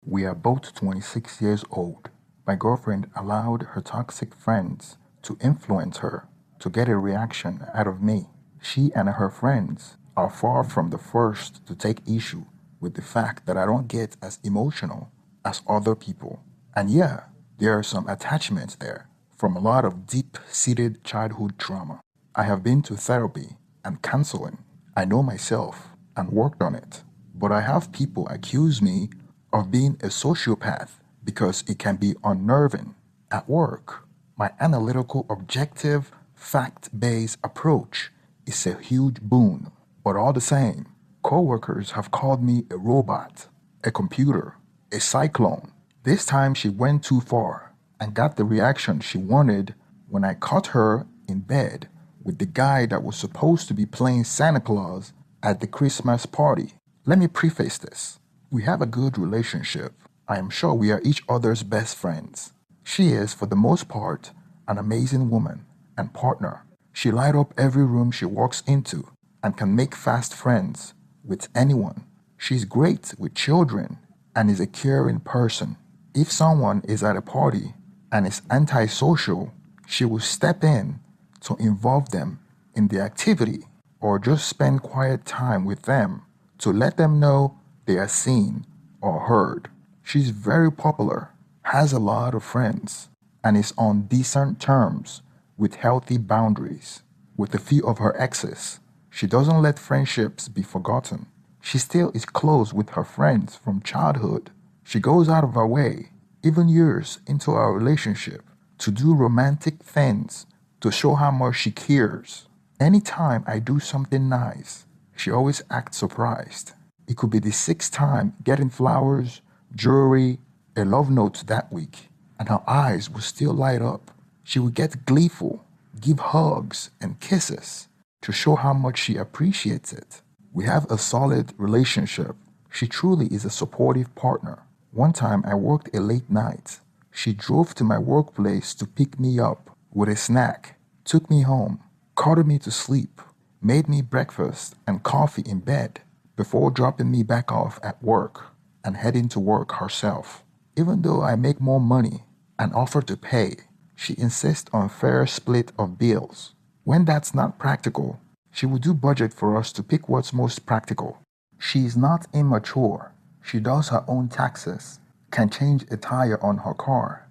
We are both 26 years old. My girlfriend allowed her toxic friends to influence her to get a reaction out of me. She and her friends are far from the first to take issue with the fact that I don't get as emotional as other people. And yeah, there are some attachments there from a lot of deep seated childhood trauma. I have been to therapy and counseling. I know myself and worked on it. But I have people accuse me of being a sociopath because it can be unnerving. At work, my analytical, objective, fact based approach is a huge boon. But all the same, coworkers have called me a robot, a computer, a cyclone. This time she went too far and got the reaction she wanted when I caught her in bed with the guy that was supposed to be playing Santa Claus at the Christmas party. Let me preface this. We have a good relationship. I am sure we are each other's best friends. She is, for the most part, an amazing woman and partner. She light up every room she walks into and can make fast friends with anyone. She's great with children and is a caring person. If someone is at a party and is antisocial, she will step in to involve them in the activity or just spend quiet time with them to let them know they are seen or heard. She's very popular, has a lot of friends, and is on decent terms with healthy boundaries. With a few of her exes, she doesn't let friendships be forgotten. She still is close with her friends from childhood. She goes out of her way, even years into our relationship, to do romantic things to show how much she cares. Anytime I do something nice, she always acts surprised. It could be the sixth time getting flowers, jewelry, a love note that week, and her eyes will still light up. She will get gleeful, give hugs and kisses to show how much she appreciates it. We have a solid relationship. She truly is a supportive partner. One time I worked a late night. She drove to my workplace to pick me up with a snack, took me home, cuddled me to sleep, made me breakfast and coffee in bed before dropping me back off at work and heading to work herself. Even though I make more money and offer to pay, she insists on fair split of bills. When that's not practical, she will do budget for us to pick what's most practical. She is not immature. She does her own taxes, can change a tire on her car,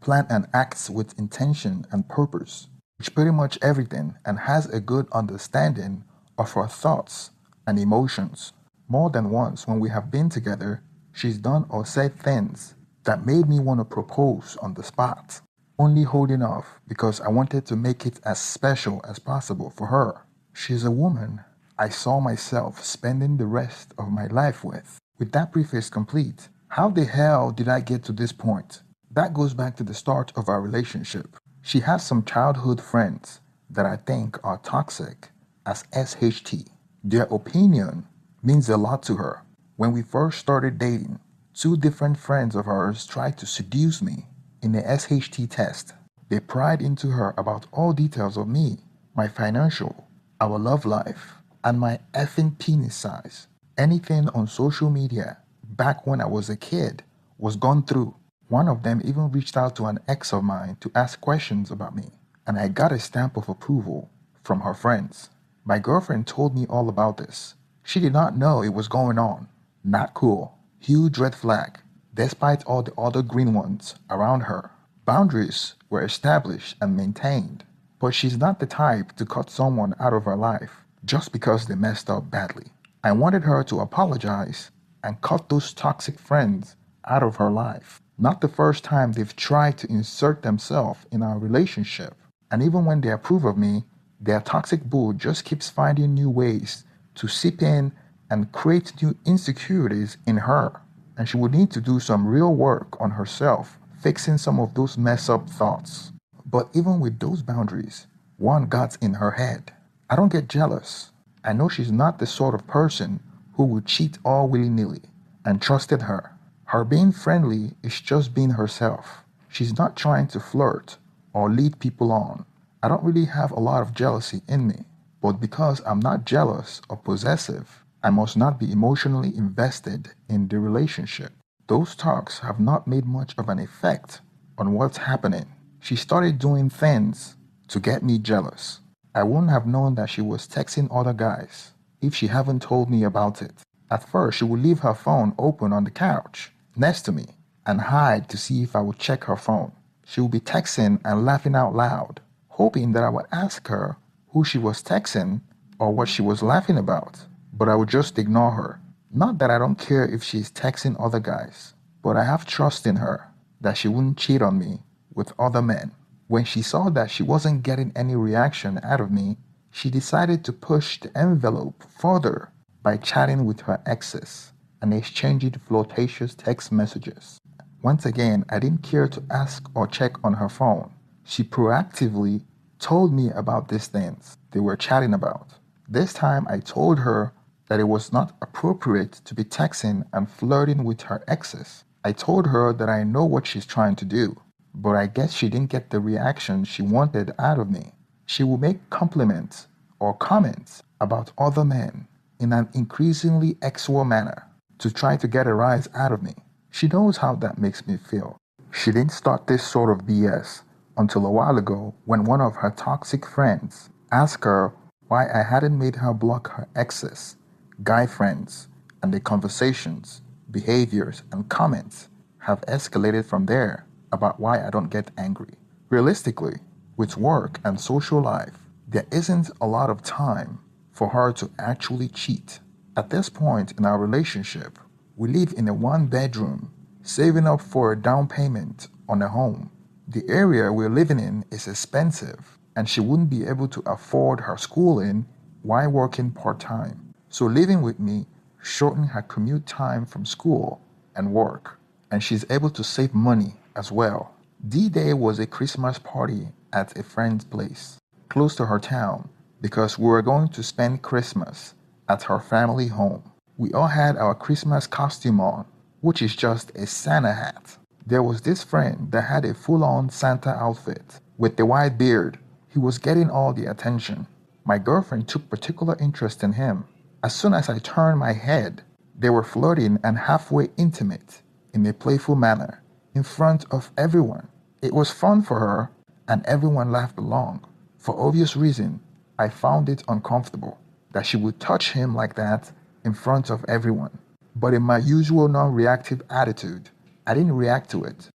plan and acts with intention and purpose, which pretty much everything, and has a good understanding of her thoughts and emotions. More than once when we have been together, she's done or said things that made me want to propose on the spot, only holding off because I wanted to make it as special as possible for her. She's a woman I saw myself spending the rest of my life with. With that preface complete, how the hell did I get to this point? That goes back to the start of our relationship. She has some childhood friends that I think are toxic as SHT. Their opinion means a lot to her. When we first started dating, two different friends of hers tried to seduce me in the SHT test. They pried into her about all details of me, my financial, our love life, and my effing penis size. Anything on social media back when I was a kid was gone through. One of them even reached out to an ex of mine to ask questions about me, and I got a stamp of approval from her friends. My girlfriend told me all about this. She did not know it was going on. Not cool. Huge red flag, despite all the other green ones around her. Boundaries were established and maintained, but she's not the type to cut someone out of her life just because they messed up badly. I wanted her to apologize and cut those toxic friends out of her life. Not the first time they've tried to insert themselves in our relationship. And even when they approve of me, their toxic bull just keeps finding new ways to seep in and create new insecurities in her. And she would need to do some real work on herself, fixing some of those mess up thoughts. But even with those boundaries, one got in her head. I don't get jealous. I know she's not the sort of person who would cheat all willy-nilly, and trusted her. Her being friendly is just being herself. She's not trying to flirt or lead people on. I don't really have a lot of jealousy in me, but because I'm not jealous or possessive, I must not be emotionally invested in the relationship. Those talks have not made much of an effect on what's happening. She started doing things to get me jealous. I wouldn't have known that she was texting other guys if she hadn't told me about it. At first, she would leave her phone open on the couch next to me and hide to see if I would check her phone. She would be texting and laughing out loud, hoping that I would ask her who she was texting or what she was laughing about. But I would just ignore her. Not that I don't care if she's texting other guys, but I have trust in her that she wouldn't cheat on me with other men. When she saw that she wasn't getting any reaction out of me, she decided to push the envelope further by chatting with her exes and exchanging flirtatious text messages. Once again, I didn't care to ask or check on her phone. She proactively told me about these things they were chatting about. This time, I told her that it was not appropriate to be texting and flirting with her exes. I told her that I know what she's trying to do, but I guess she didn't get the reaction she wanted out of me. She would make compliments or comments about other men in an increasingly sexual manner to try to get a rise out of me. She knows how that makes me feel. She didn't start this sort of BS until a while ago when one of her toxic friends asked her why I hadn't made her block her exes, guy friends, and the conversations, behaviors, and comments have escalated from there about why I don't get angry. Realistically, with work and social life, there isn't a lot of time for her to actually cheat. At this point in our relationship, we live in a one-bedroom, saving up for a down payment on a home. The area we're living in is expensive, and she wouldn't be able to afford her schooling while working part-time. So living with me shortened her commute time from school and work, and she's able to save money as well. D-Day was a Christmas party at a friend's place, close to her town, because we were going to spend Christmas at her family home. We all had our Christmas costume on, which is just a Santa hat. There was this friend that had a full-on Santa outfit with the white beard. He was getting all the attention. My girlfriend took particular interest in him. As soon as I turned my head, they were flirting and halfway intimate in a playful manner in front of everyone. It was fun for her, and everyone laughed along. For obvious reason, I found it uncomfortable that she would touch him like that in front of everyone. But in my usual non-reactive attitude, I didn't react to it,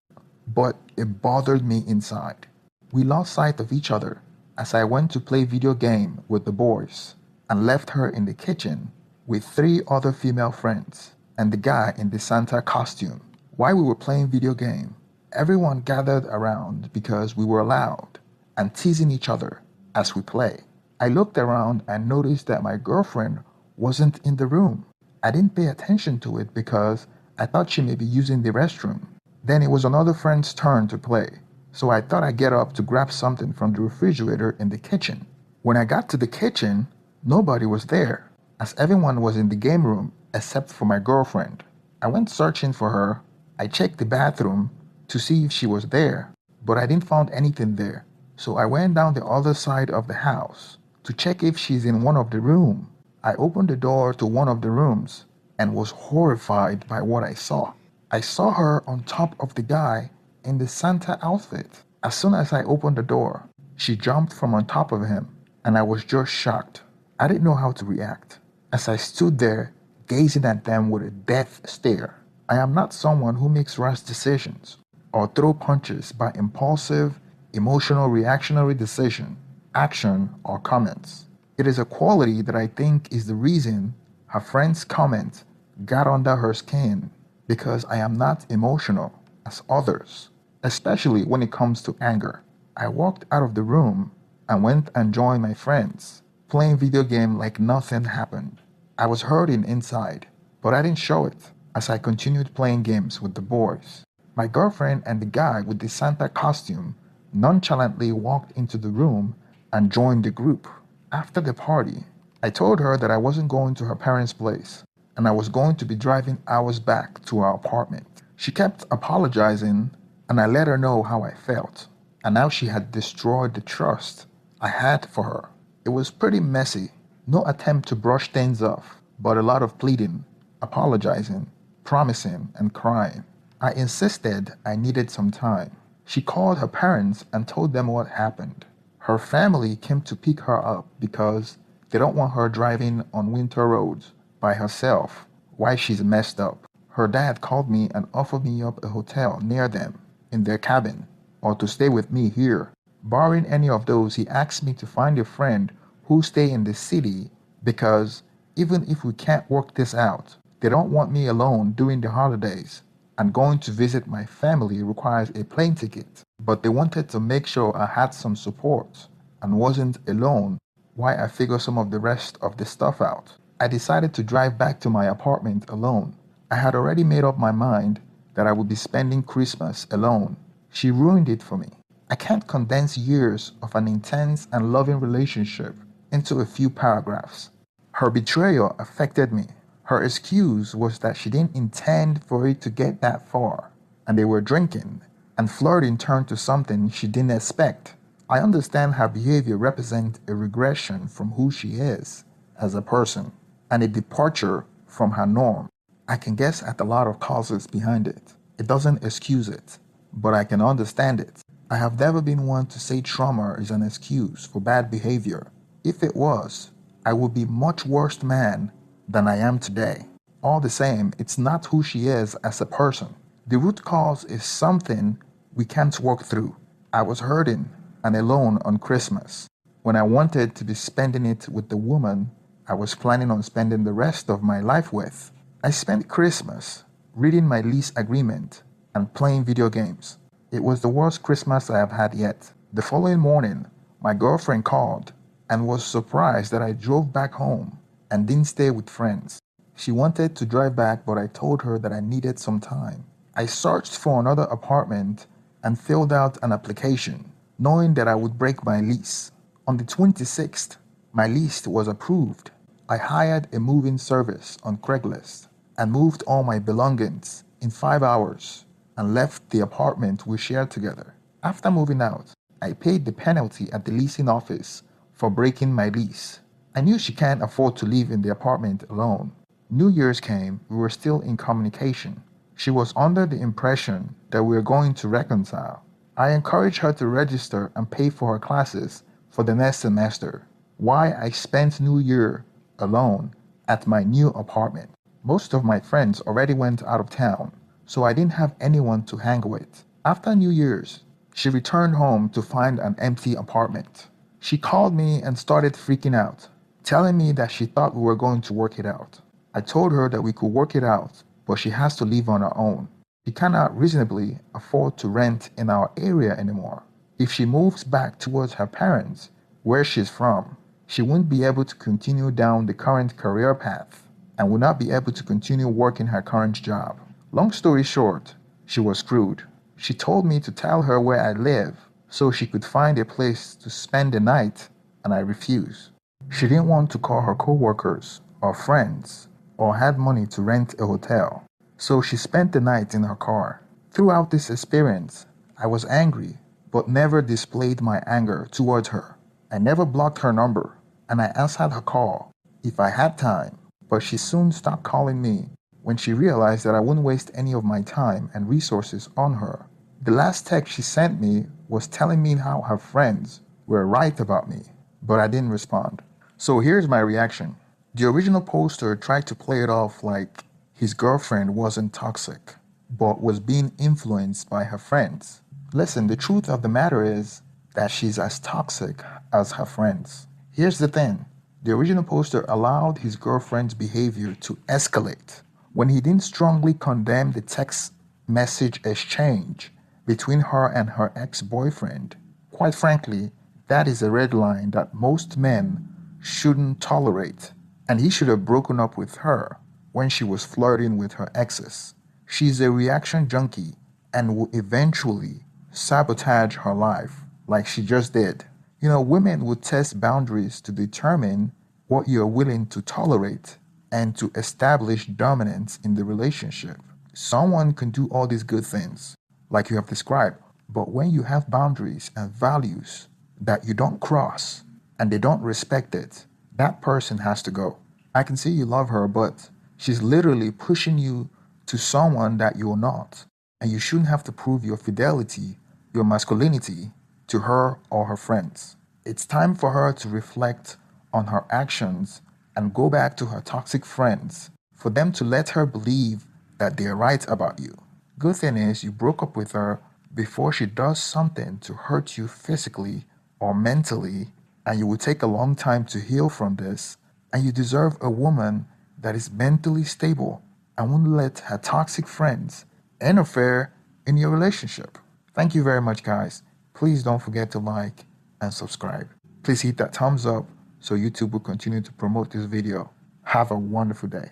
but it bothered me inside. We lost sight of each other as I went to play video game with the boys and left her in the kitchen with 3 other female friends and the guy in the Santa costume. While we were playing video game, everyone gathered around because we were loud and teasing each other as we play. I looked around and noticed that my girlfriend wasn't in the room. I didn't pay attention to it because I thought she may be using the restroom. Then it was another friend's turn to play, so I thought I'd get up to grab something from the refrigerator in the kitchen. When I got to the kitchen, nobody was there, as everyone was in the game room except for my girlfriend. I went searching for her. I checked the bathroom to see if she was there, but I didn't find anything there. So I went down the other side of the house to check if she's in one of the rooms. I opened the door to one of the rooms and was horrified by what I saw. I saw her on top of the guy in the Santa outfit. As soon as I opened the door, she jumped from on top of him, and I was just shocked. I didn't know how to react as I stood there gazing at them with a death stare. I am not someone who makes rash decisions or throw punches by impulsive, emotional reactionary decision, action, or comments. It is a quality that I think is the reason her friend's comment got under her skin, because I am not emotional as others, especially when it comes to anger. I walked out of the room and went and joined my friends, playing video game like nothing happened. I was hurting inside, but I didn't show it as I continued playing games with the boys. My girlfriend and the guy with the Santa costume nonchalantly walked into the room and joined the group. After the party, I told her that I wasn't going to her parents' place and I was going to be driving hours back to our apartment. She kept apologizing, and I let her know how I felt, and how she had destroyed the trust I had for her. It was pretty messy, no attempt to brush things off, but a lot of pleading, apologizing, promising and crying. I insisted I needed some time. She called her parents and told them what happened. Her family came to pick her up because they don't want her driving on winter roads by herself while she's messed up. Her dad called me and offered me up a hotel near them in their cabin or to stay with me here. Barring any of those, he asked me to find a friend who stay in the city because even if we can't work this out, they don't want me alone during the holidays. And going to visit my family requires a plane ticket. But they wanted to make sure I had some support and wasn't alone while I figure some of the rest of the stuff out. I decided to drive back to my apartment alone. I had already made up my mind that I would be spending Christmas alone. She ruined it for me. I can't condense years of an intense and loving relationship into a few paragraphs. Her betrayal affected me. Her excuse was that she didn't intend for it to get that far, and they were drinking, and flirting turned to something she didn't expect. I understand her behavior represents a regression from who she is as a person, and a departure from her norm. I can guess at a lot of causes behind it. It doesn't excuse it, but I can understand it. I have never been one to say trauma is an excuse for bad behavior. If it was, I would be much worse man than I am today. All the same, it's not who she is as a person. The root cause is something we can't work through. I was hurting and alone on Christmas when I wanted to be spending it with the woman I was planning on spending the rest of my life with. I spent Christmas reading my lease agreement and playing video games. It was the worst Christmas I have had yet. The following morning, my girlfriend called and was surprised that I drove back home and didn't stay with friends. She wanted to drive back, but I told her that I needed some time. I searched for another apartment and filled out an application, knowing that I would break my lease. On the 26th, my lease was approved. I hired a moving service on Craigslist and moved all my belongings in 5 hours and left the apartment we shared together. After moving out, I paid the penalty at the leasing office for breaking my lease. I knew she can't afford to live in the apartment alone. New Year's came, we were still in communication. She was under the impression that we were going to reconcile. I encouraged her to register and pay for her classes for the next semester, while I spent New Year alone at my new apartment. Most of my friends already went out of town, so I didn't have anyone to hang with. After New Year's, she returned home to find an empty apartment. She called me and started freaking out, telling me that she thought we were going to work it out. I told her that we could work it out, but she has to live on her own. She cannot reasonably afford to rent in our area anymore. If she moves back towards her parents, where she's from, she won't be able to continue down the current career path and will not be able to continue working her current job. Long story short, she was screwed. She told me to tell her where I live so she could find a place to spend the night, and I refused. She didn't want to call her coworkers or friends or had money to rent a hotel, so she spent the night in her car. Throughout this experience, I was angry, but never displayed my anger towards her. I never blocked her number, and I answered her call if I had time, but she soon stopped calling me when she realized that I wouldn't waste any of my time and resources on her. The last text she sent me was telling me how her friends were right about me, but I didn't respond. So here's my reaction. The original poster tried to play it off like his girlfriend wasn't toxic, but was being influenced by her friends. Listen, the truth of the matter is that she's as toxic as her friends. Here's the thing. The original poster allowed his girlfriend's behavior to escalate when he didn't strongly condemn the text message exchange between her and her ex-boyfriend. Quite frankly, that is a red line that most men shouldn't tolerate, and he should have broken up with her when she was flirting with her exes. She's a reaction junkie and will eventually sabotage her life like she just did. Women would test boundaries to determine what you're willing to tolerate and to establish dominance in the relationship. Someone can do all these good things, like you have described, but when you have boundaries and values that you don't cross and they don't respect it, that person has to go. I can see you love her, but she's literally pushing you to someone that you're not, and you shouldn't have to prove your fidelity, your masculinity, to her or her friends. It's time for her to reflect on her actions and go back to her toxic friends for them to let her believe that they're right about you. Good thing is you broke up with her before she does something to hurt you physically or mentally, and you will take a long time to heal from this, and you deserve a woman that is mentally stable and won't let her toxic friends interfere in your relationship. Thank you very much, guys. Please don't forget to like and subscribe. Please hit that thumbs up so YouTube will continue to promote this video. Have a wonderful day.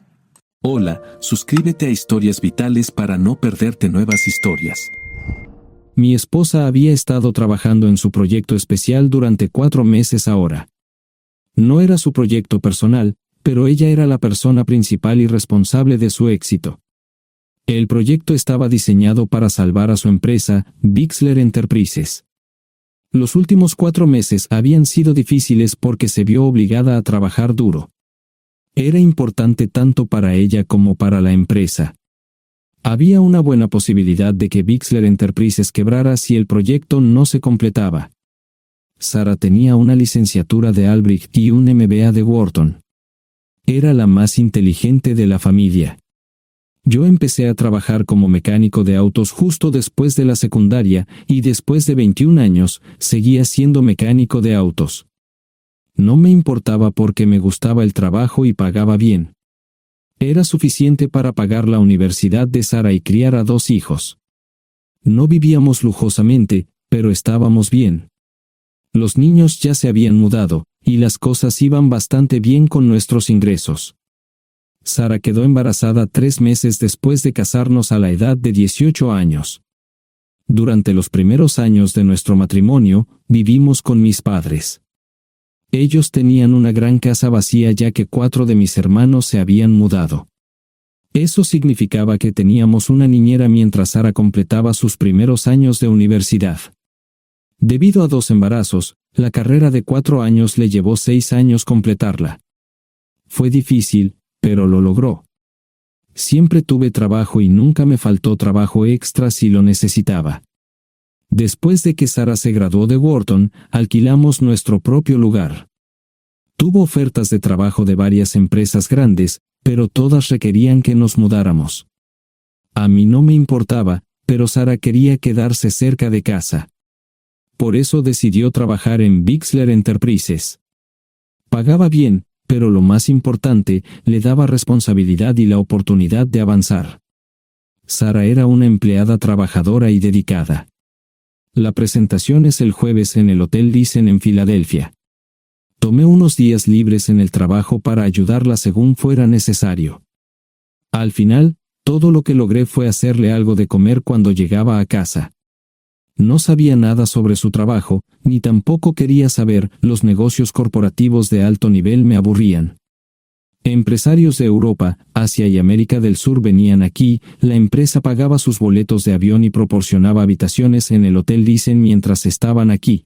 Hola, suscríbete a Historias Vitales para no perderte nuevas historias. Mi esposa había estado trabajando en su proyecto especial durante 4 meses ahora. No era su proyecto personal, pero ella era la persona principal y responsable de su éxito. El proyecto estaba diseñado para salvar a su empresa, Bixler Enterprises. Los últimos 4 meses habían sido difíciles porque se vio obligada a trabajar duro. Era importante tanto para ella como para la empresa. Había una buena posibilidad de que Bixler Enterprises quebrara si el proyecto no se completaba. Sara tenía una licenciatura de Albrecht y un MBA de Wharton. Era la más inteligente de la familia. Yo empecé a trabajar como mecánico de autos justo después de la secundaria y después de 21 años seguía siendo mecánico de autos. No me importaba porque me gustaba el trabajo y pagaba bien. Era suficiente para pagar la universidad de Sara y criar a 2 hijos. No vivíamos lujosamente, pero estábamos bien. Los niños ya se habían mudado, y las cosas iban bastante bien con nuestros ingresos. Sara quedó embarazada 3 meses después de casarnos a la edad de 18 años. Durante los primeros años de nuestro matrimonio, vivimos con mis padres. Ellos tenían una gran casa vacía ya que 4 de mis hermanos se habían mudado. Eso significaba que teníamos una niñera mientras Sara completaba sus primeros años de universidad. Debido a 2 embarazos, la carrera de 4 años le llevó 6 años completarla. Fue difícil, pero lo logró. Siempre tuve trabajo y nunca me faltó trabajo extra si lo necesitaba. Después de que Sara se graduó de Wharton, alquilamos nuestro propio lugar. Tuvo ofertas de trabajo de varias empresas grandes, pero todas requerían que nos mudáramos. A mí no me importaba, pero Sara quería quedarse cerca de casa. Por eso decidió trabajar en Bixler Enterprises. Pagaba bien, pero lo más importante, le daba responsabilidad y la oportunidad de avanzar. Sara era una empleada trabajadora y dedicada. La presentación es el jueves en el Hotel Thyssen en Filadelfia. Tomé unos días libres en el trabajo para ayudarla según fuera necesario. Al final, todo lo que logré fue hacerle algo de comer cuando llegaba a casa. No sabía nada sobre su trabajo, ni tampoco quería saber. Los negocios corporativos de alto nivel me aburrían. Empresarios de Europa, Asia y América del Sur venían aquí, la empresa pagaba sus boletos de avión y proporcionaba habitaciones en el Hotel Thyssen mientras estaban aquí.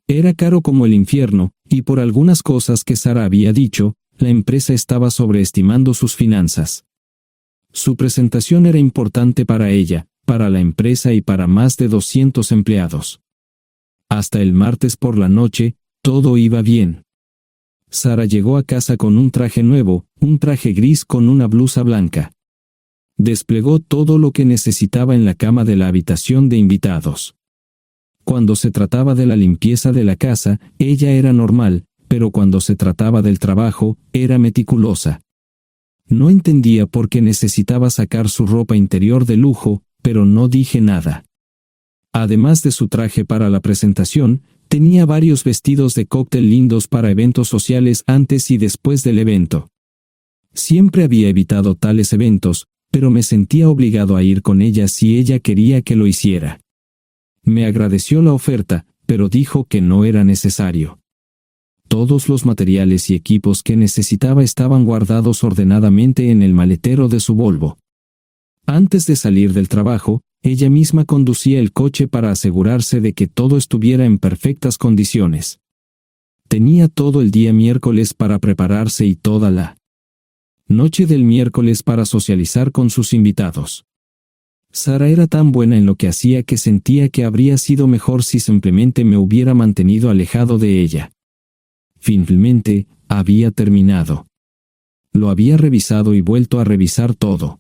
Era caro como el infierno, y por algunas cosas que Sara había dicho, la empresa estaba sobreestimando sus finanzas. Su presentación era importante para ella, para la empresa y para más de 200 empleados. Hasta el martes por la noche, todo iba bien. Sara llegó a casa con un traje nuevo, un traje gris con una blusa blanca. Desplegó todo lo que necesitaba en la cama de la habitación de invitados. Cuando se trataba de la limpieza de la casa, ella era normal, pero cuando se trataba del trabajo, era meticulosa. No entendía por qué necesitaba sacar su ropa interior de lujo, pero no dije nada. Además de su traje para la presentación, tenía varios vestidos de cóctel lindos para eventos sociales antes y después del evento. Siempre había evitado tales eventos, pero me sentía obligado a ir con ella si ella quería que lo hiciera. Me agradeció la oferta, pero dijo que no era necesario. Todos los materiales y equipos que necesitaba estaban guardados ordenadamente en el maletero de su Volvo. Antes de salir del trabajo, ella misma conducía el coche para asegurarse de que todo estuviera en perfectas condiciones. Tenía todo el día miércoles para prepararse y toda la Noche del miércoles para socializar con sus invitados. Sara era tan buena en lo que hacía que sentía que habría sido mejor si simplemente me hubiera mantenido alejado de ella. Finalmente, había terminado. Lo había revisado y vuelto a revisar todo.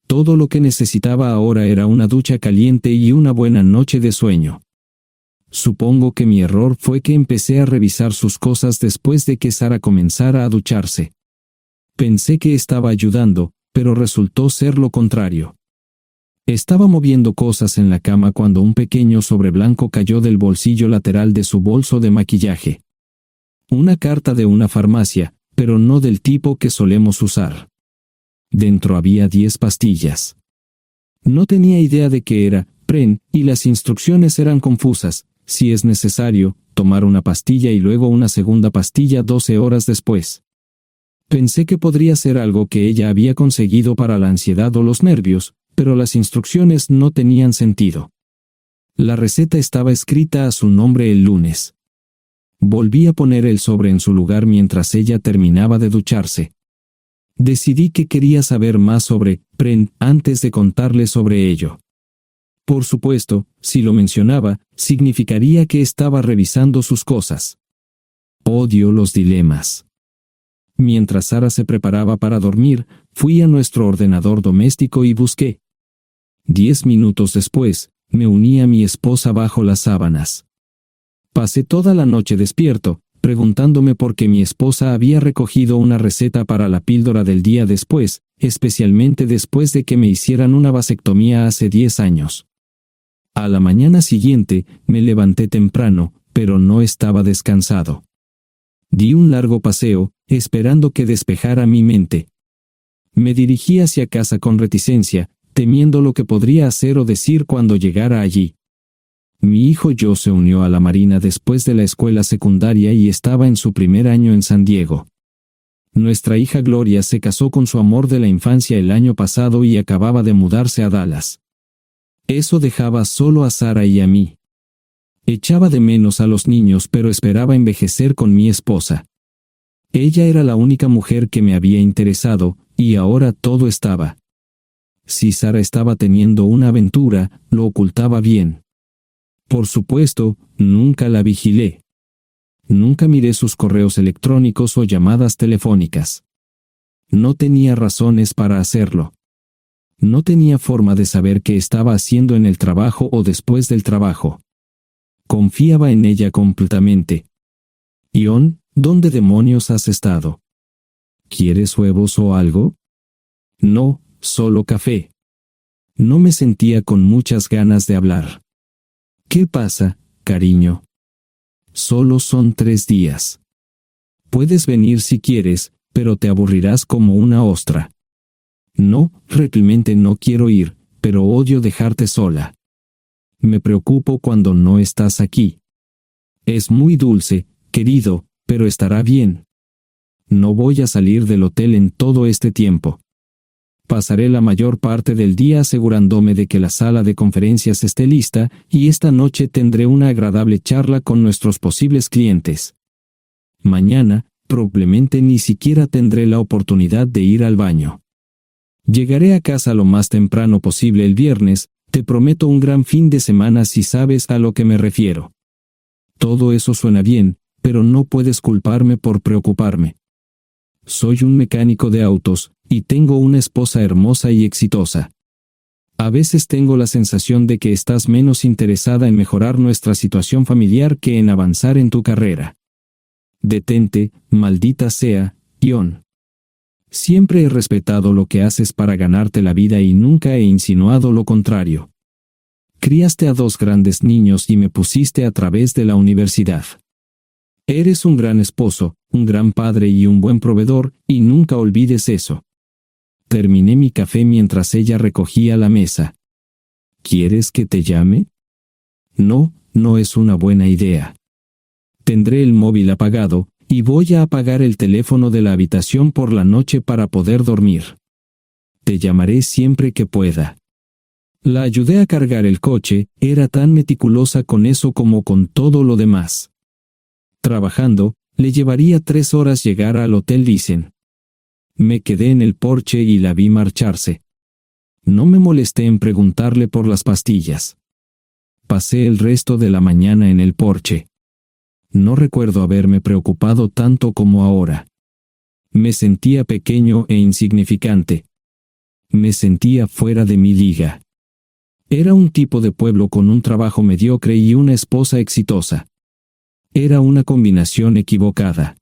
Todo lo que necesitaba ahora era una ducha caliente y una buena noche de sueño. Supongo que mi error fue que empecé a revisar sus cosas después de que Sara comenzara a ducharse. Pensé que estaba ayudando, pero resultó ser lo contrario. Estaba moviendo cosas en la cama cuando un pequeño sobre blanco cayó del bolsillo lateral de su bolso de maquillaje. Una carta de una farmacia, pero no del tipo que solemos usar. Dentro había 10 pastillas. No tenía idea de qué era, Pren, y las instrucciones eran confusas. Si es necesario, tomar una pastilla y luego una segunda pastilla 12 horas después. Pensé que podría ser algo que ella había conseguido para la ansiedad o los nervios, pero las instrucciones no tenían sentido. La receta estaba escrita a su nombre el lunes. Volví a poner el sobre en su lugar mientras ella terminaba de ducharse. Decidí que quería saber más sobre Pren antes de contarle sobre ello. Por supuesto, si lo mencionaba, significaría que estaba revisando sus cosas. Odio los dilemas. Mientras Sara se preparaba para dormir, fui a nuestro ordenador doméstico y busqué. 10 minutos después, me uní a mi esposa bajo las sábanas. Pasé toda la noche despierto, preguntándome por qué mi esposa había recogido una receta para la píldora del día después, especialmente después de que me hicieran una vasectomía hace 10 años. A la mañana siguiente, me levanté temprano, pero no estaba descansado. Di un largo paseo, esperando que despejara mi mente. Me dirigí hacia casa con reticencia, temiendo lo que podría hacer o decir cuando llegara allí. Mi hijo Joe se unió a la Marina después de la escuela secundaria y estaba en su primer año en San Diego. Nuestra hija Gloria se casó con su amor de la infancia el año pasado y acababa de mudarse a Dallas. Eso dejaba solo a Sara y a mí. Echaba de menos a los niños, pero esperaba envejecer con mi esposa. Ella era la única mujer que me había interesado, y ahora todo estaba. Si Sara estaba teniendo una aventura, lo ocultaba bien. Por supuesto, nunca la vigilé. Nunca miré sus correos electrónicos o llamadas telefónicas. No tenía razones para hacerlo. No tenía forma de saber qué estaba haciendo en el trabajo o después del trabajo. Confiaba en ella completamente. Ion, ¿dónde demonios has estado? ¿Quieres huevos o algo? No, solo café. No me sentía con muchas ganas de hablar. ¿Qué pasa, cariño? Solo son 3 días. Puedes venir si quieres, pero te aburrirás como una ostra. No, realmente no quiero ir, pero odio dejarte sola. Me preocupo cuando no estás aquí. Es muy dulce, querido, pero estará bien. No voy a salir del hotel en todo este tiempo. Pasaré la mayor parte del día asegurándome de que la sala de conferencias esté lista, y esta noche tendré una agradable charla con nuestros posibles clientes. Mañana, probablemente ni siquiera tendré la oportunidad de ir al baño. Llegaré a casa lo más temprano posible el viernes. Te prometo un gran fin de semana si sabes a lo que me refiero. Todo eso suena bien, pero no puedes culparme por preocuparme. Soy un mecánico de autos, y tengo una esposa hermosa y exitosa. A veces tengo la sensación de que estás menos interesada en mejorar nuestra situación familiar que en avanzar en tu carrera. Detente, maldita sea, Ion. Siempre he respetado lo que haces para ganarte la vida y nunca he insinuado lo contrario. Criaste a 2 grandes niños y me pusiste a través de la universidad. Eres un gran esposo, un gran padre y un buen proveedor, y nunca olvides eso. Terminé mi café mientras ella recogía la mesa. ¿Quieres que te llame? No, no es una buena idea. Tendré el móvil apagado, y voy a apagar el teléfono de la habitación por la noche para poder dormir. Te llamaré siempre que pueda. La ayudé a cargar el coche, era tan meticulosa con eso como con todo lo demás. Trabajando, le llevaría 3 horas llegar al Hotel Dicen. Me quedé en el porche y la vi marcharse. No me molesté en preguntarle por las pastillas. Pasé el resto de la mañana en el porche. No recuerdo haberme preocupado tanto como ahora. Me sentía pequeño e insignificante. Me sentía fuera de mi liga. Era un tipo de pueblo con un trabajo mediocre y una esposa exitosa. Era una combinación equivocada.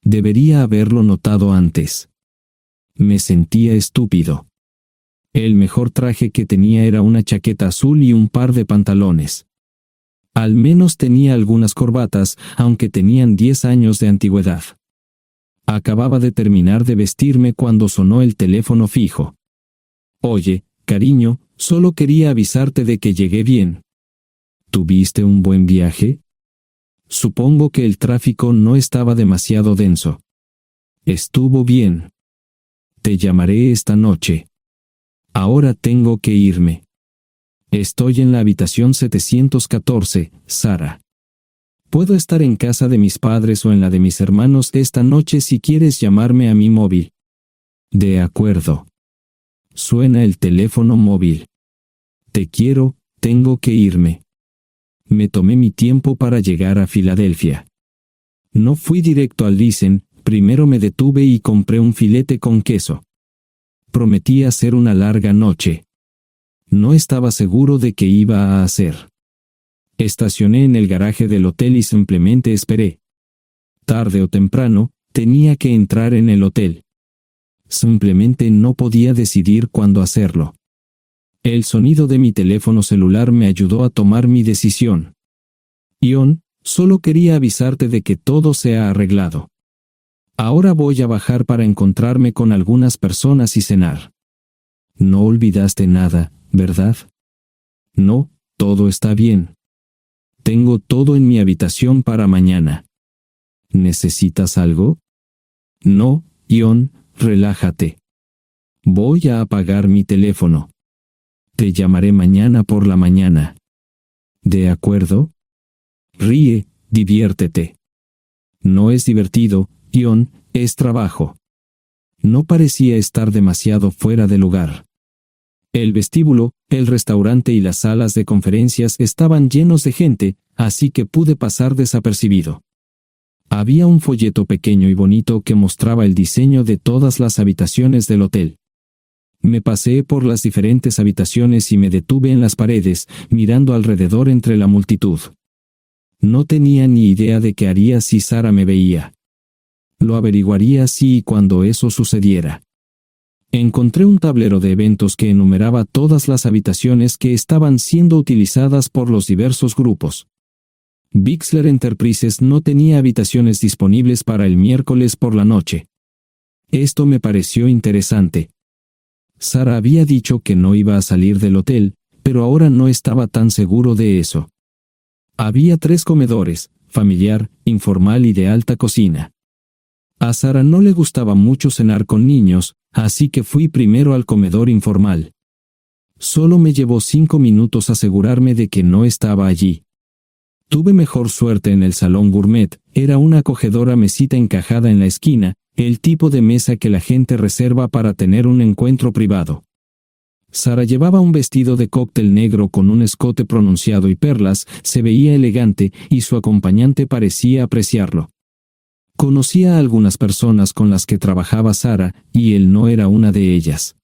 Debería haberlo notado antes. Me sentía estúpido. El mejor traje que tenía era una chaqueta azul y un par de pantalones. Al menos tenía algunas corbatas, aunque tenían 10 años de antigüedad. Acababa de terminar de vestirme cuando sonó el teléfono fijo. Oye, cariño, solo quería avisarte de que llegué bien. ¿Tuviste un buen viaje? Supongo que el tráfico no estaba demasiado denso. Estuvo bien. Te llamaré esta noche. Ahora tengo que irme. Estoy en la habitación 714, Sara. Puedo estar en casa de mis padres o en la de mis hermanos esta noche si quieres llamarme a mi móvil. De acuerdo. Suena el teléfono móvil. Te quiero, tengo que irme. Me tomé mi tiempo para llegar a Filadelfia. No fui directo al Lysen, primero me detuve y compré un filete con queso. Prometí hacer una larga noche. No estaba seguro de qué iba a hacer. Estacioné en el garaje del hotel y simplemente esperé. Tarde o temprano, tenía que entrar en el hotel. Simplemente no podía decidir cuándo hacerlo. El sonido de mi teléfono celular me ayudó a tomar mi decisión. Ion, solo quería avisarte de que todo se ha arreglado. Ahora voy a bajar para encontrarme con algunas personas y cenar. No olvidaste nada, ¿verdad? No, todo está bien. Tengo todo en mi habitación para mañana. ¿Necesitas algo? No, Ion, relájate. Voy a apagar mi teléfono. Te llamaré mañana por la mañana. ¿De acuerdo? Ríe, diviértete. No es divertido, Ion, es trabajo. No parecía estar demasiado fuera de lugar. El vestíbulo, el restaurante y las salas de conferencias estaban llenos de gente, así que pude pasar desapercibido. Había un folleto pequeño y bonito que mostraba el diseño de todas las habitaciones del hotel. Me paseé por las diferentes habitaciones y me detuve en las paredes, mirando alrededor entre la multitud. No tenía ni idea de qué haría si Sara me veía. Lo averiguaría si y cuando eso sucediera. Encontré un tablero de eventos que enumeraba todas las habitaciones que estaban siendo utilizadas por los diversos grupos. Bixler Enterprises no tenía habitaciones disponibles para el miércoles por la noche. Esto me pareció interesante. Sara había dicho que no iba a salir del hotel, pero ahora no estaba tan seguro de eso. Había 3 comedores, familiar, informal y de alta cocina. A Sara no le gustaba mucho cenar con niños, así que fui primero al comedor informal. Solo me llevó 5 minutos asegurarme de que no estaba allí. Tuve mejor suerte en el salón gourmet, era una acogedora mesita encajada en la esquina, el tipo de mesa que la gente reserva para tener un encuentro privado. Sara llevaba un vestido de cóctel negro con un escote pronunciado y perlas, se veía elegante y su acompañante parecía apreciarlo. Conocía a algunas personas con las que trabajaba Sara, y él no era una de ellas.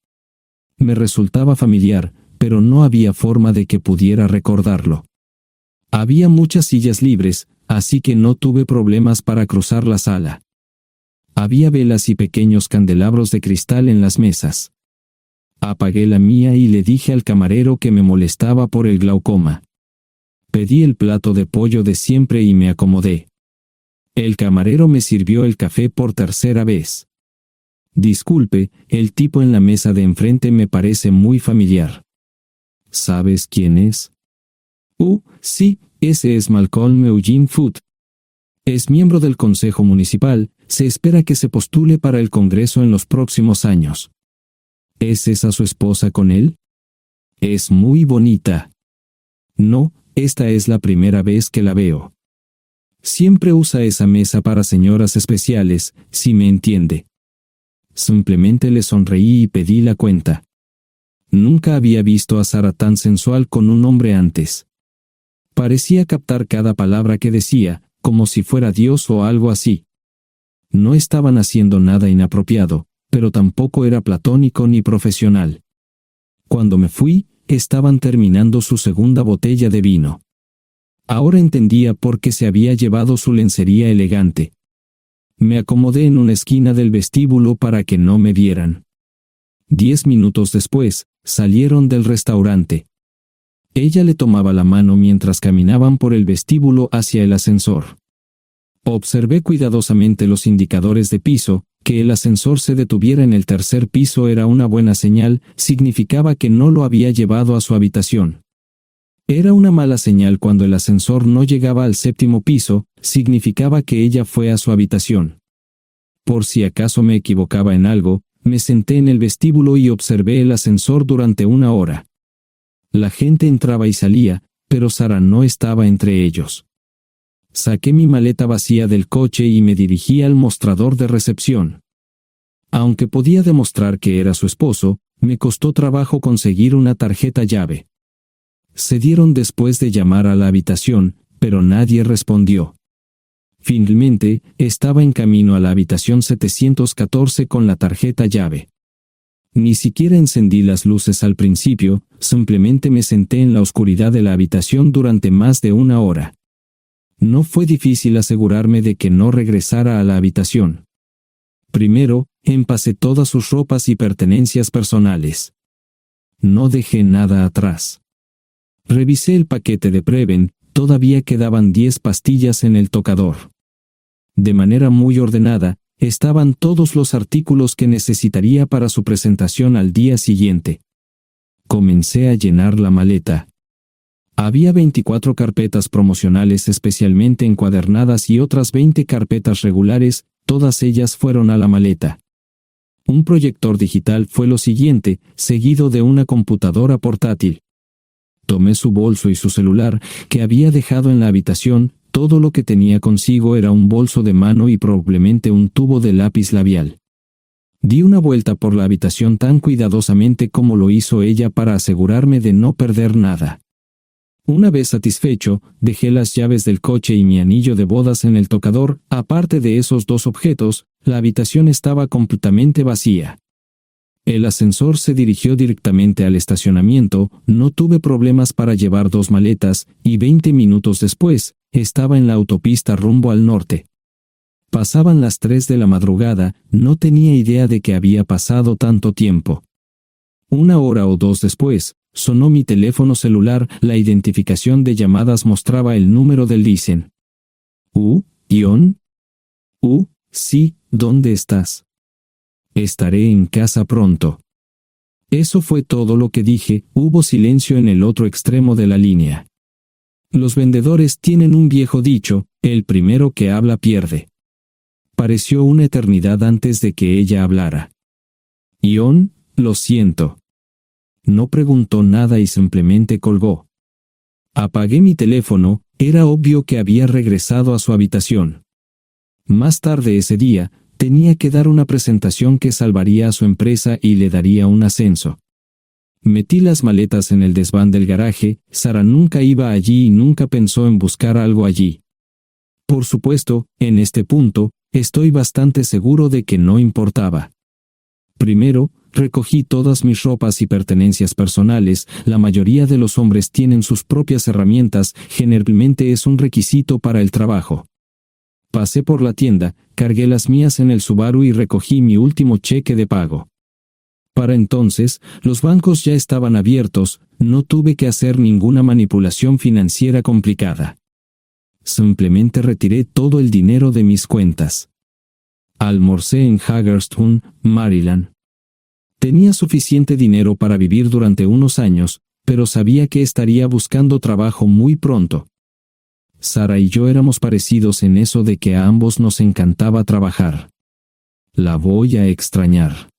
Me resultaba familiar, pero no había forma de que pudiera recordarlo. Había muchas sillas libres, así que no tuve problemas para cruzar la sala. Había velas y pequeños candelabros de cristal en las mesas. Apagué la mía y le dije al camarero que me molestaba por el glaucoma. Pedí el plato de pollo de siempre y me acomodé. El camarero me sirvió el café por tercera vez. Disculpe, el tipo en la mesa de enfrente me parece muy familiar. ¿Sabes quién es? Sí, ese es Malcolm Eugene Foote. Es miembro del Consejo Municipal, se espera que se postule para el Congreso en los próximos años. ¿Es esa su esposa con él? Es muy bonita. No, esta es la primera vez que la veo. Siempre usa esa mesa para señoras especiales, si me entiende. Simplemente le sonreí y pedí la cuenta. Nunca había visto a Sara tan sensual con un hombre antes. Parecía captar cada palabra que decía, como si fuera Dios o algo así. No estaban haciendo nada inapropiado, pero tampoco era platónico ni profesional. Cuando me fui, estaban terminando su segunda botella de vino. Ahora entendía por qué se había llevado su lencería elegante. Me acomodé en una esquina del vestíbulo para que no me vieran. 10 minutos después, salieron del restaurante. Ella le tomaba la mano mientras caminaban por el vestíbulo hacia el ascensor. Observé cuidadosamente los indicadores de piso. Que el ascensor se detuviera en el tercer piso era una buena señal, significaba que no lo había llevado a su habitación. Era una mala señal cuando el ascensor no llegaba al séptimo piso, significaba que ella fue a su habitación. Por si acaso me equivocaba en algo, me senté en el vestíbulo y observé el ascensor durante 1 hora. La gente entraba y salía, pero Sara no estaba entre ellos. Saqué mi maleta vacía del coche y me dirigí al mostrador de recepción. Aunque podía demostrar que era su esposo, me costó trabajo conseguir una tarjeta llave. Se dieron después de llamar a la habitación, pero nadie respondió. Finalmente, estaba en camino a la habitación 714 con la tarjeta llave. Ni siquiera encendí las luces al principio, simplemente me senté en la oscuridad de la habitación durante más de 1 hora. No fue difícil asegurarme de que no regresara a la habitación. Primero, empacé todas sus ropas y pertenencias personales. No dejé nada atrás. Revisé el paquete de Preven, todavía quedaban 10 pastillas en el tocador. De manera muy ordenada, estaban todos los artículos que necesitaría para su presentación al día siguiente. Comencé a llenar la maleta. Había 24 carpetas promocionales especialmente encuadernadas y otras 20 carpetas regulares, todas ellas fueron a la maleta. Un proyector digital fue lo siguiente, seguido de una computadora portátil. Tomé su bolso y su celular, que había dejado en la habitación. Todo lo que tenía consigo era un bolso de mano y probablemente un tubo de lápiz labial. Di una vuelta por la habitación tan cuidadosamente como lo hizo ella para asegurarme de no perder nada. Una vez satisfecho, dejé las llaves del coche y mi anillo de bodas en el tocador. Aparte de esos 2 objetos, la habitación estaba completamente vacía. El ascensor se dirigió directamente al estacionamiento, no tuve problemas para llevar 2 maletas, y 20 minutos después, estaba en la autopista rumbo al norte. Pasaban las 3 de la madrugada, no tenía idea de que había pasado tanto tiempo. 1 hora o 2 después, sonó mi teléfono celular, la identificación de llamadas mostraba el número del Listen. ¿Ion? Sí, ¿dónde estás? Estaré en casa pronto. Eso fue todo lo que dije. Hubo silencio en el otro extremo de la línea. Los vendedores tienen un viejo dicho, el primero que habla pierde. Pareció una eternidad antes de que ella hablara. Ion, lo siento. No preguntó nada y simplemente colgó. Apagué mi teléfono, era obvio que había regresado a su habitación. Más tarde ese día, tenía que dar una presentación que salvaría a su empresa y le daría un ascenso. Metí las maletas en el desván del garaje. Sara nunca iba allí y nunca pensó en buscar algo allí. Por supuesto, en este punto, estoy bastante seguro de que no importaba. Primero, recogí todas mis ropas y pertenencias personales. La mayoría de los hombres tienen sus propias herramientas, generalmente es un requisito para el trabajo. Pasé por la tienda, cargué las mías en el Subaru y recogí mi último cheque de pago. Para entonces, los bancos ya estaban abiertos, no tuve que hacer ninguna manipulación financiera complicada. Simplemente retiré todo el dinero de mis cuentas. Almorcé en Hagerstown, Maryland. Tenía suficiente dinero para vivir durante unos años, pero sabía que estaría buscando trabajo muy pronto. Sara y yo éramos parecidos en eso de que a ambos nos encantaba trabajar. La voy a extrañar.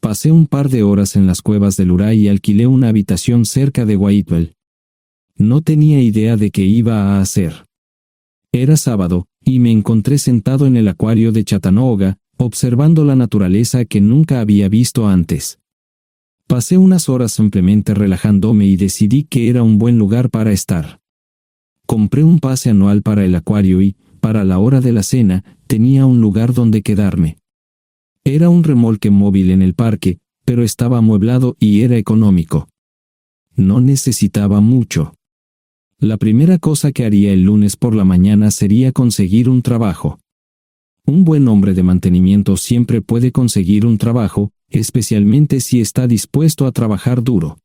Pasé un par de horas en las cuevas del Luray y alquilé una habitación cerca de Whitewell. No tenía idea de qué iba a hacer. Era sábado, y me encontré sentado en el acuario de Chattanooga, observando la naturaleza que nunca había visto antes. Pasé unas horas simplemente relajándome y decidí que era un buen lugar para estar. Compré un pase anual para el acuario y, para la hora de la cena, tenía un lugar donde quedarme. Era un remolque móvil en el parque, pero estaba amueblado y era económico. No necesitaba mucho. La primera cosa que haría el lunes por la mañana sería conseguir un trabajo. Un buen hombre de mantenimiento siempre puede conseguir un trabajo, especialmente si está dispuesto a trabajar duro.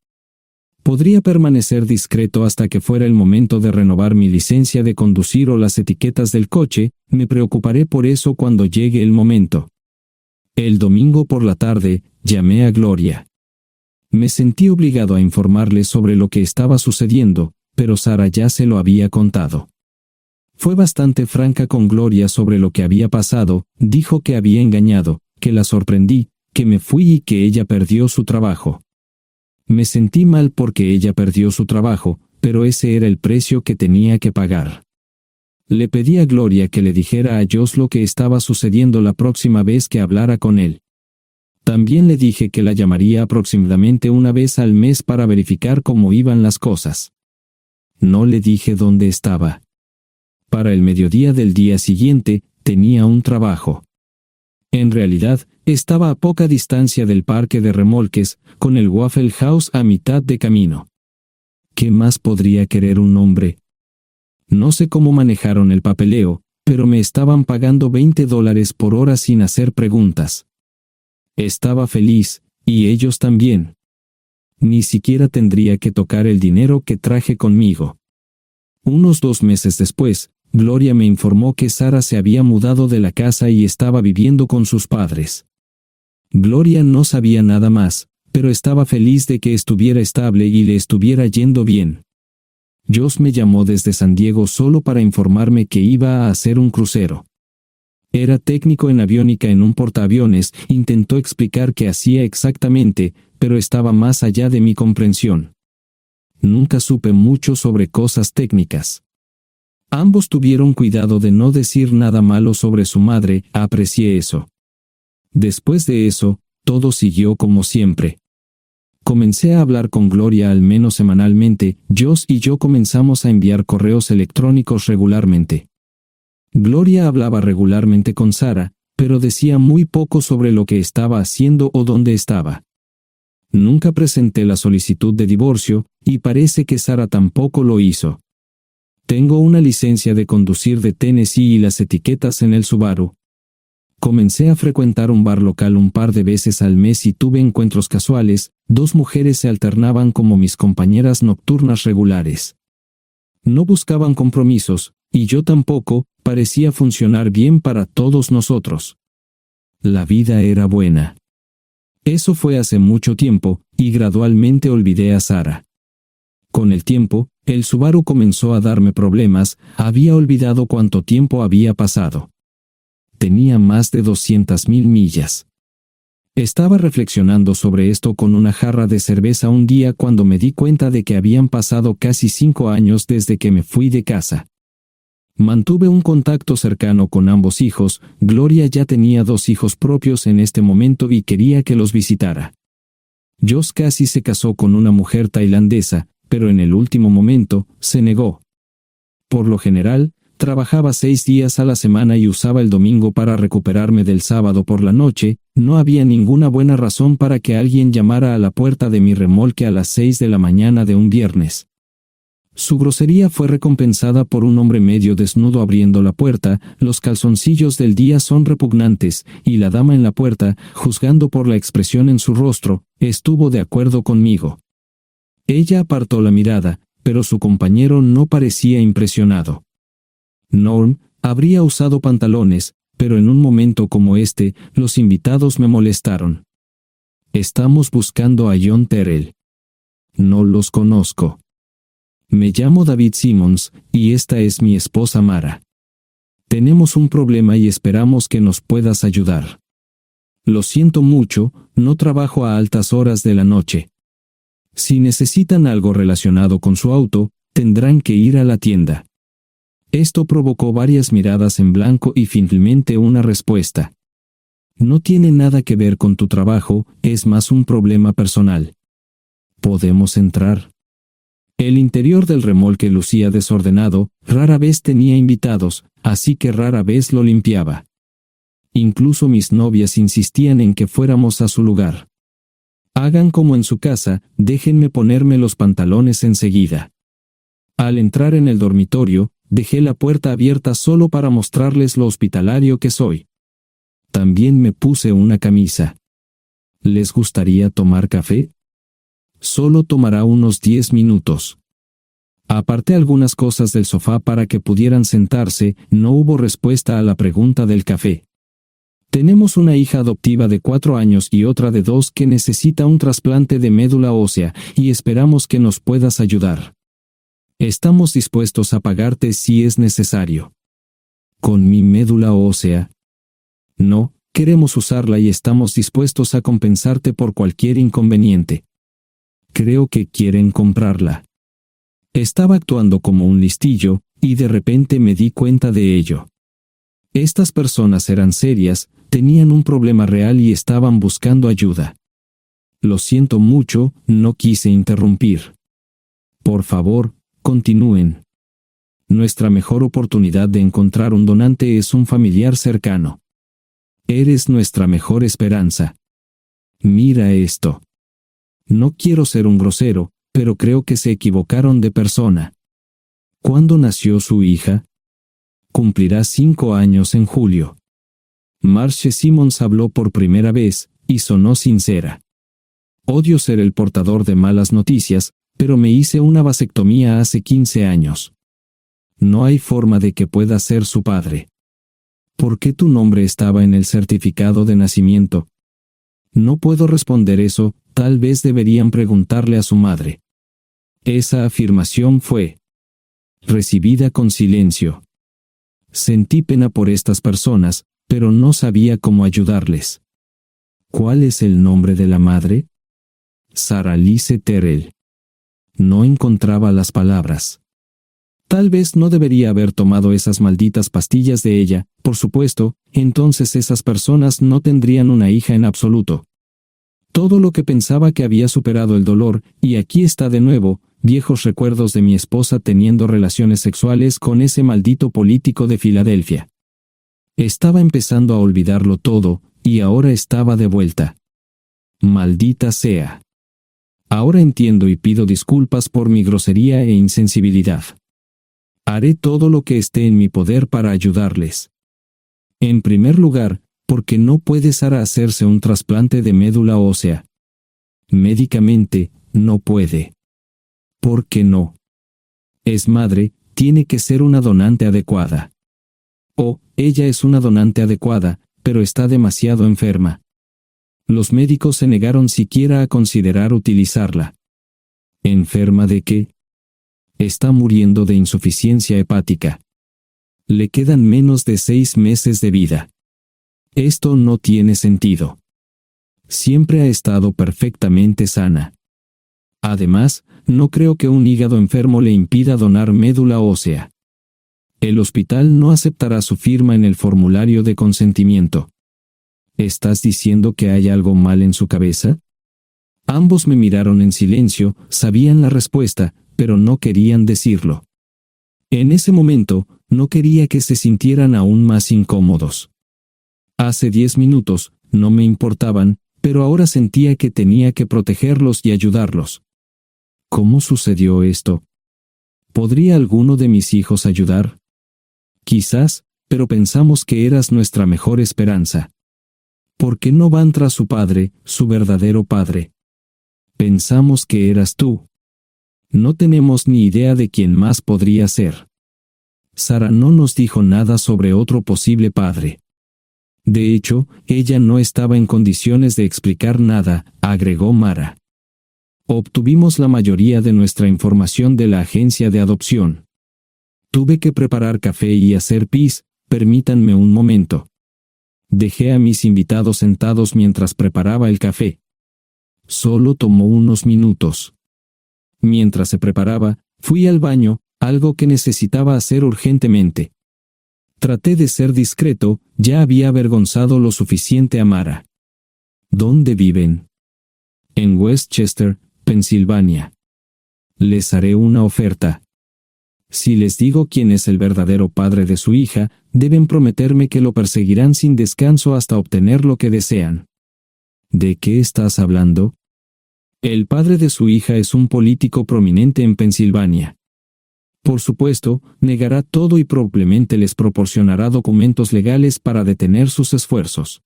Podría permanecer discreto hasta que fuera el momento de renovar mi licencia de conducir o las etiquetas del coche, me preocuparé por eso cuando llegue el momento. El domingo por la tarde, llamé a Gloria. Me sentí obligado a informarle sobre lo que estaba sucediendo, pero Sara ya se lo había contado. Fue bastante franca con Gloria sobre lo que había pasado, dijo que había engañado, que la sorprendí, que me fui y que ella perdió su trabajo. Me sentí mal porque ella perdió su trabajo, pero ese era el precio que tenía que pagar. Le pedí a Gloria que le dijera a Josh lo que estaba sucediendo la próxima vez que hablara con él. También le dije que la llamaría aproximadamente una vez al mes para verificar cómo iban las cosas. No le dije dónde estaba. Para el mediodía del día siguiente, tenía un trabajo. En realidad, estaba a poca distancia del parque de remolques, con el Waffle House a mitad de camino. ¿Qué más podría querer un hombre? No sé cómo manejaron el papeleo, pero me estaban pagando $20 por hora sin hacer preguntas. Estaba feliz, y ellos también. Ni siquiera tendría que tocar el dinero que traje conmigo. Unos 2 meses después, Gloria me informó que Sara se había mudado de la casa y estaba viviendo con sus padres. Gloria no sabía nada más, pero estaba feliz de que estuviera estable y le estuviera yendo bien. Josh me llamó desde San Diego solo para informarme que iba a hacer un crucero. Era técnico en aviónica en un portaaviones, intentó explicar qué hacía exactamente, pero estaba más allá de mi comprensión. Nunca supe mucho sobre cosas técnicas. Ambos tuvieron cuidado de no decir nada malo sobre su madre, aprecié eso. Después de eso, todo siguió como siempre. Comencé a hablar con Gloria al menos semanalmente, Josh y yo comenzamos a enviar correos electrónicos regularmente. Gloria hablaba regularmente con Sara, pero decía muy poco sobre lo que estaba haciendo o dónde estaba. Nunca presenté la solicitud de divorcio, y parece que Sara tampoco lo hizo. Tengo una licencia de conducir de Tennessee y las etiquetas en el Subaru. Comencé a frecuentar un bar local un par de veces al mes y tuve encuentros casuales, 2 mujeres se alternaban como mis compañeras nocturnas regulares. No buscaban compromisos, y yo tampoco, parecía funcionar bien para todos nosotros. La vida era buena. Eso fue hace mucho tiempo, y gradualmente olvidé a Sara. Con el tiempo, el Subaru comenzó a darme problemas, había olvidado cuánto tiempo había pasado. Tenía más de 200,000 millas. Estaba reflexionando sobre esto con una jarra de cerveza un día cuando me di cuenta de que habían pasado casi 5 años desde que me fui de casa. Mantuve un contacto cercano con ambos hijos, Gloria ya tenía 2 hijos propios en este momento y quería que los visitara. Josh casi se casó con una mujer tailandesa, pero en el último momento, se negó. Por lo general, trabajaba 6 días a la semana y usaba el domingo para recuperarme del sábado por la noche, no había ninguna buena razón para que alguien llamara a la puerta de mi remolque a las 6 de la mañana de un viernes. Su grosería fue recompensada por un hombre medio desnudo abriendo la puerta, los calzoncillos del día son repugnantes, y la dama en la puerta, juzgando por la expresión en su rostro, estuvo de acuerdo conmigo. Ella apartó la mirada, pero su compañero no parecía impresionado. Norm habría usado pantalones, pero en un momento como este, los invitados me molestaron. Estamos buscando a John Terrell. No los conozco. Me llamo David Simmons, y esta es mi esposa Mara. Tenemos un problema y esperamos que nos puedas ayudar. Lo siento mucho, no trabajo a altas horas de la noche. Si necesitan algo relacionado con su auto, tendrán que ir a la tienda. Esto provocó varias miradas en blanco y finalmente una respuesta. No tiene nada que ver con tu trabajo, es más un problema personal. ¿Podemos entrar? El interior del remolque lucía desordenado, rara vez tenía invitados, así que rara vez lo limpiaba. Incluso mis novias insistían en que fuéramos a su lugar. Hagan como en su casa, déjenme ponerme los pantalones enseguida. Al entrar en el dormitorio, dejé la puerta abierta solo para mostrarles lo hospitalario que soy. También me puse una camisa. ¿Les gustaría tomar café? Solo tomará unos 10 minutos. Aparté algunas cosas del sofá para que pudieran sentarse, no hubo respuesta a la pregunta del café. Tenemos una hija adoptiva de 4 años y otra de 2 que necesita un trasplante de médula ósea, y esperamos que nos puedas ayudar. Estamos dispuestos a pagarte si es necesario. ¿Con mi médula ósea? No, queremos usarla y estamos dispuestos a compensarte por cualquier inconveniente. Creo que quieren comprarla. Estaba actuando como un listillo, y de repente me di cuenta de ello. Estas personas eran serias, tenían un problema real y estaban buscando ayuda. Lo siento mucho, no quise interrumpir. Por favor, continúen. Nuestra mejor oportunidad de encontrar un donante es un familiar cercano. Eres nuestra mejor esperanza. Mira esto. No quiero ser un grosero, pero creo que se equivocaron de persona. ¿Cuándo nació su hija? Cumplirá 5 años en julio. Marche Simons habló por primera vez, y sonó sincera. Odio ser el portador de malas noticias, pero me hice una vasectomía hace 15 años. No hay forma de que pueda ser su padre. ¿Por qué tu nombre estaba en el certificado de nacimiento? No puedo responder eso, tal vez deberían preguntarle a su madre. Esa afirmación fue recibida con silencio. Sentí pena por estas personas, pero no sabía cómo ayudarles. ¿Cuál es el nombre de la madre? Sarah Lise Terrell. No encontraba las palabras. Tal vez no debería haber tomado esas malditas pastillas de ella, por supuesto, entonces esas personas no tendrían una hija en absoluto. Todo lo que pensaba que había superado el dolor, y aquí está de nuevo, viejos recuerdos de mi esposa teniendo relaciones sexuales con ese maldito político de Filadelfia. Estaba empezando a olvidarlo todo, y ahora estaba de vuelta. Maldita sea. Ahora entiendo y pido disculpas por mi grosería e insensibilidad. Haré todo lo que esté en mi poder para ayudarles. En primer lugar, porque no puede Sara hacerse un trasplante de médula ósea. Médicamente, no puede. ¿Por qué no? Es madre, tiene que ser una donante adecuada. Ella es una donante adecuada, pero está demasiado enferma. Los médicos se negaron siquiera a considerar utilizarla. ¿Enferma de qué? Está muriendo de insuficiencia hepática. Le quedan menos de 6 meses de vida. Esto no tiene sentido. Siempre ha estado perfectamente sana. Además, no creo que un hígado enfermo le impida donar médula ósea. El hospital no aceptará su firma en el formulario de consentimiento. ¿Estás diciendo que hay algo mal en su cabeza? Ambos me miraron en silencio, sabían la respuesta, pero no querían decirlo. En ese momento, no quería que se sintieran aún más incómodos. Hace 10 minutos, no me importaban, pero ahora sentía que tenía que protegerlos y ayudarlos. ¿Cómo sucedió esto? ¿Podría alguno de mis hijos ayudar? Quizás, pero pensamos que eras nuestra mejor esperanza. ¿Por qué no van tras su padre, su verdadero padre? Pensamos que eras tú. No tenemos ni idea de quién más podría ser. Sara no nos dijo nada sobre otro posible padre. De hecho, ella no estaba en condiciones de explicar nada, agregó Mara. Obtuvimos la mayoría de nuestra información de la agencia de adopción. Tuve que preparar café y hacer pis, permítanme un momento. Dejé a mis invitados sentados mientras preparaba el café. Solo tomó unos minutos. Mientras se preparaba, fui al baño, algo que necesitaba hacer urgentemente. Traté de ser discreto, ya había avergonzado lo suficiente a Mara. ¿Dónde viven? En Westchester, Pensilvania. Les haré una oferta. Si les digo quién es el verdadero padre de su hija, deben prometerme que lo perseguirán sin descanso hasta obtener lo que desean. ¿De qué estás hablando? El padre de su hija es un político prominente en Pensilvania. Por supuesto, negará todo y probablemente les proporcionará documentos legales para detener sus esfuerzos.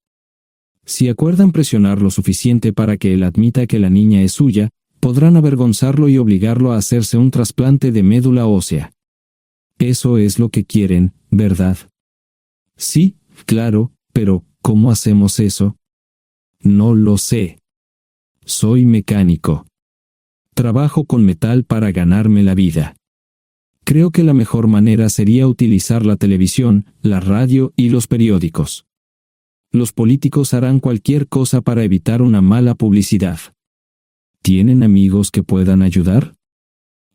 Si acuerdan presionar lo suficiente para que él admita que la niña es suya, podrán avergonzarlo y obligarlo a hacerse un trasplante de médula ósea. Eso es lo que quieren, ¿verdad? Sí, claro, pero ¿cómo hacemos eso? No lo sé. Soy mecánico. Trabajo con metal para ganarme la vida. Creo que la mejor manera sería utilizar la televisión, la radio y los periódicos. Los políticos harán cualquier cosa para evitar una mala publicidad. ¿Tienen amigos que puedan ayudar?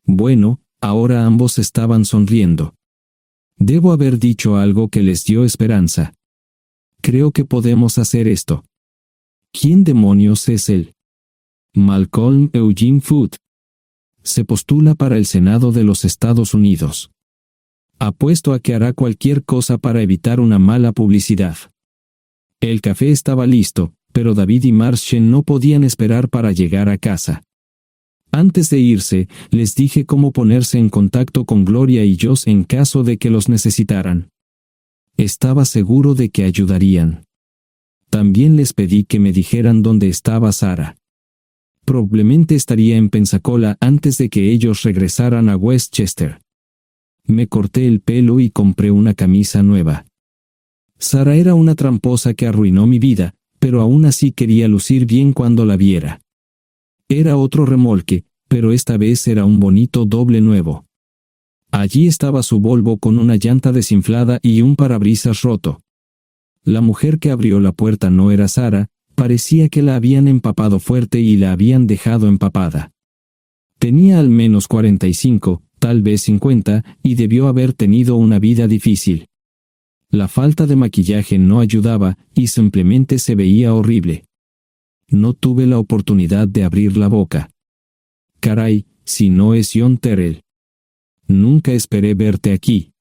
Bueno, ahora ambos estaban sonriendo. Debo haber dicho algo que les dio esperanza. Creo que podemos hacer esto. ¿Quién demonios es él? Malcolm Eugene Foote. Se postula para el Senado de los Estados Unidos. Apuesto a que hará cualquier cosa para evitar una mala publicidad. El café estaba listo, pero David y Marchen no podían esperar para llegar a casa. Antes de irse, les dije cómo ponerse en contacto con Gloria y Joss en caso de que los necesitaran. Estaba seguro de que ayudarían. También les pedí que me dijeran dónde estaba Sarah. Probablemente estaría en Pensacola antes de que ellos regresaran a Westchester. Me corté el pelo y compré una camisa nueva. Sarah era una tramposa que arruinó mi vida, pero aún así quería lucir bien cuando la viera. Era otro remolque, pero esta vez era un bonito doble nuevo. Allí estaba su Volvo con una llanta desinflada y un parabrisas roto. La mujer que abrió la puerta no era Sarah, parecía que la habían empapado fuerte y la habían dejado empapada. Tenía al menos 45, tal vez 50, y debió haber tenido una vida difícil. La falta de maquillaje no ayudaba, y simplemente se veía horrible. No tuve la oportunidad de abrir la boca. Caray, si no es John Terrell. Nunca esperé verte aquí.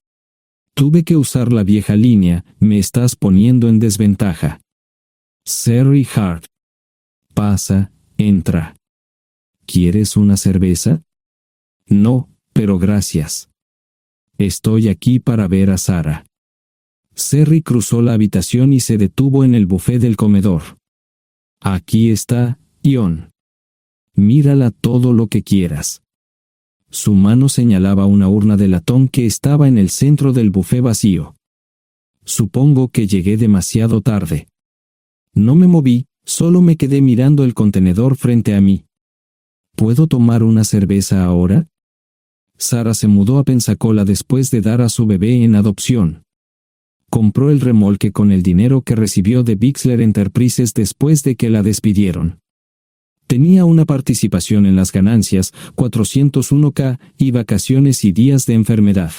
Tuve que usar la vieja línea, me estás poniendo en desventaja. Sherry Hart. Pasa, entra. ¿Quieres una cerveza? No, pero gracias. Estoy aquí para ver a Sarah. Sherry cruzó la habitación y se detuvo en el buffet del comedor. Aquí está, John. Mírala todo lo que quieras. Su mano señalaba una urna de latón que estaba en el centro del buffet vacío. Supongo que llegué demasiado tarde. No me moví, solo me quedé mirando el contenedor frente a mí. ¿Puedo tomar una cerveza ahora? Sarah se mudó a Pensacola después de dar a su bebé en adopción. Compró el remolque con el dinero que recibió de Bixler Enterprises después de que la despidieron. Tenía una participación en las ganancias, 401k, y vacaciones y días de enfermedad.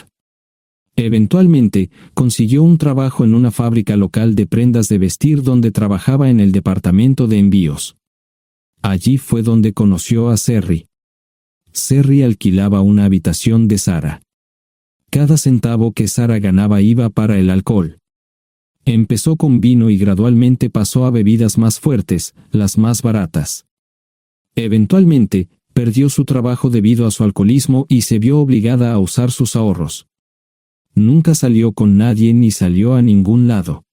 Eventualmente, consiguió un trabajo en una fábrica local de prendas de vestir donde trabajaba en el departamento de envíos. Allí fue donde conoció a Sherry. Sherry alquilaba una habitación de Sarah. Cada centavo que Sarah ganaba iba para el alcohol. Empezó con vino y gradualmente pasó a bebidas más fuertes, las más baratas. Eventualmente, perdió su trabajo debido a su alcoholismo y se vio obligada a usar sus ahorros. Nunca salió con nadie ni salió a ningún lado.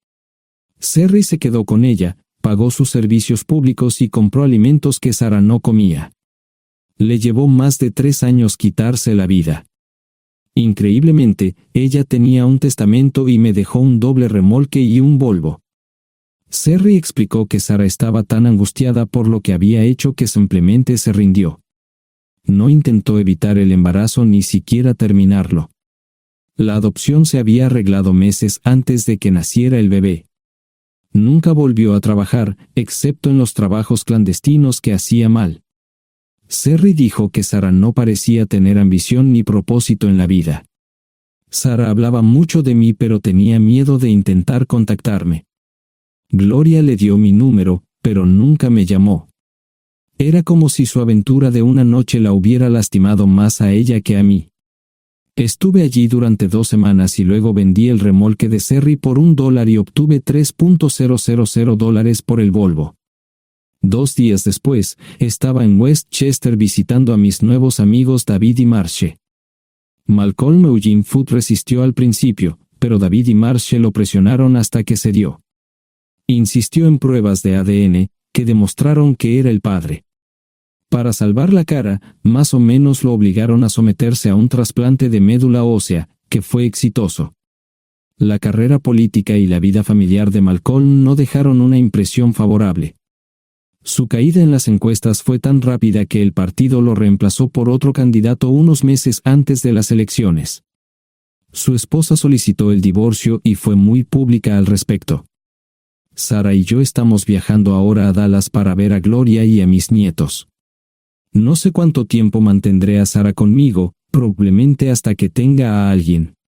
Sherry se quedó con ella, pagó sus servicios públicos y compró alimentos que Sarah no comía. Le llevó más de 3 años quitarse la vida. Increíblemente, ella tenía un testamento y me dejó un doble remolque y un Volvo. Sherry explicó que Sarah estaba tan angustiada por lo que había hecho que simplemente se rindió. No intentó evitar el embarazo ni siquiera terminarlo. La adopción se había arreglado meses antes de que naciera el bebé. Nunca volvió a trabajar, excepto en los trabajos clandestinos que hacía mal. Sherry dijo que Sarah no parecía tener ambición ni propósito en la vida. Sara hablaba mucho de mí, pero tenía miedo de intentar contactarme. Gloria le dio mi número, pero nunca me llamó. Era como si su aventura de una noche la hubiera lastimado más a ella que a mí. Estuve allí durante 2 semanas y luego vendí el remolque de Serry por $1 y obtuve $3,000 por el Volvo. 2 días después, estaba en Westchester visitando a mis nuevos amigos David y Marche. Malcolm Eugene Foote resistió al principio, pero David y Marche lo presionaron hasta que cedió. Insistió en pruebas de ADN, que demostraron que era el padre. Para salvar la cara, más o menos lo obligaron a someterse a un trasplante de médula ósea, que fue exitoso. La carrera política y la vida familiar de Malcolm no dejaron una impresión favorable. Su caída en las encuestas fue tan rápida que el partido lo reemplazó por otro candidato unos meses antes de las elecciones. Su esposa solicitó el divorcio y fue muy pública al respecto. Sara y yo estamos viajando ahora a Dallas para ver a Gloria y a mis nietos. No sé cuánto tiempo mantendré a Sara conmigo, probablemente hasta que tenga a alguien.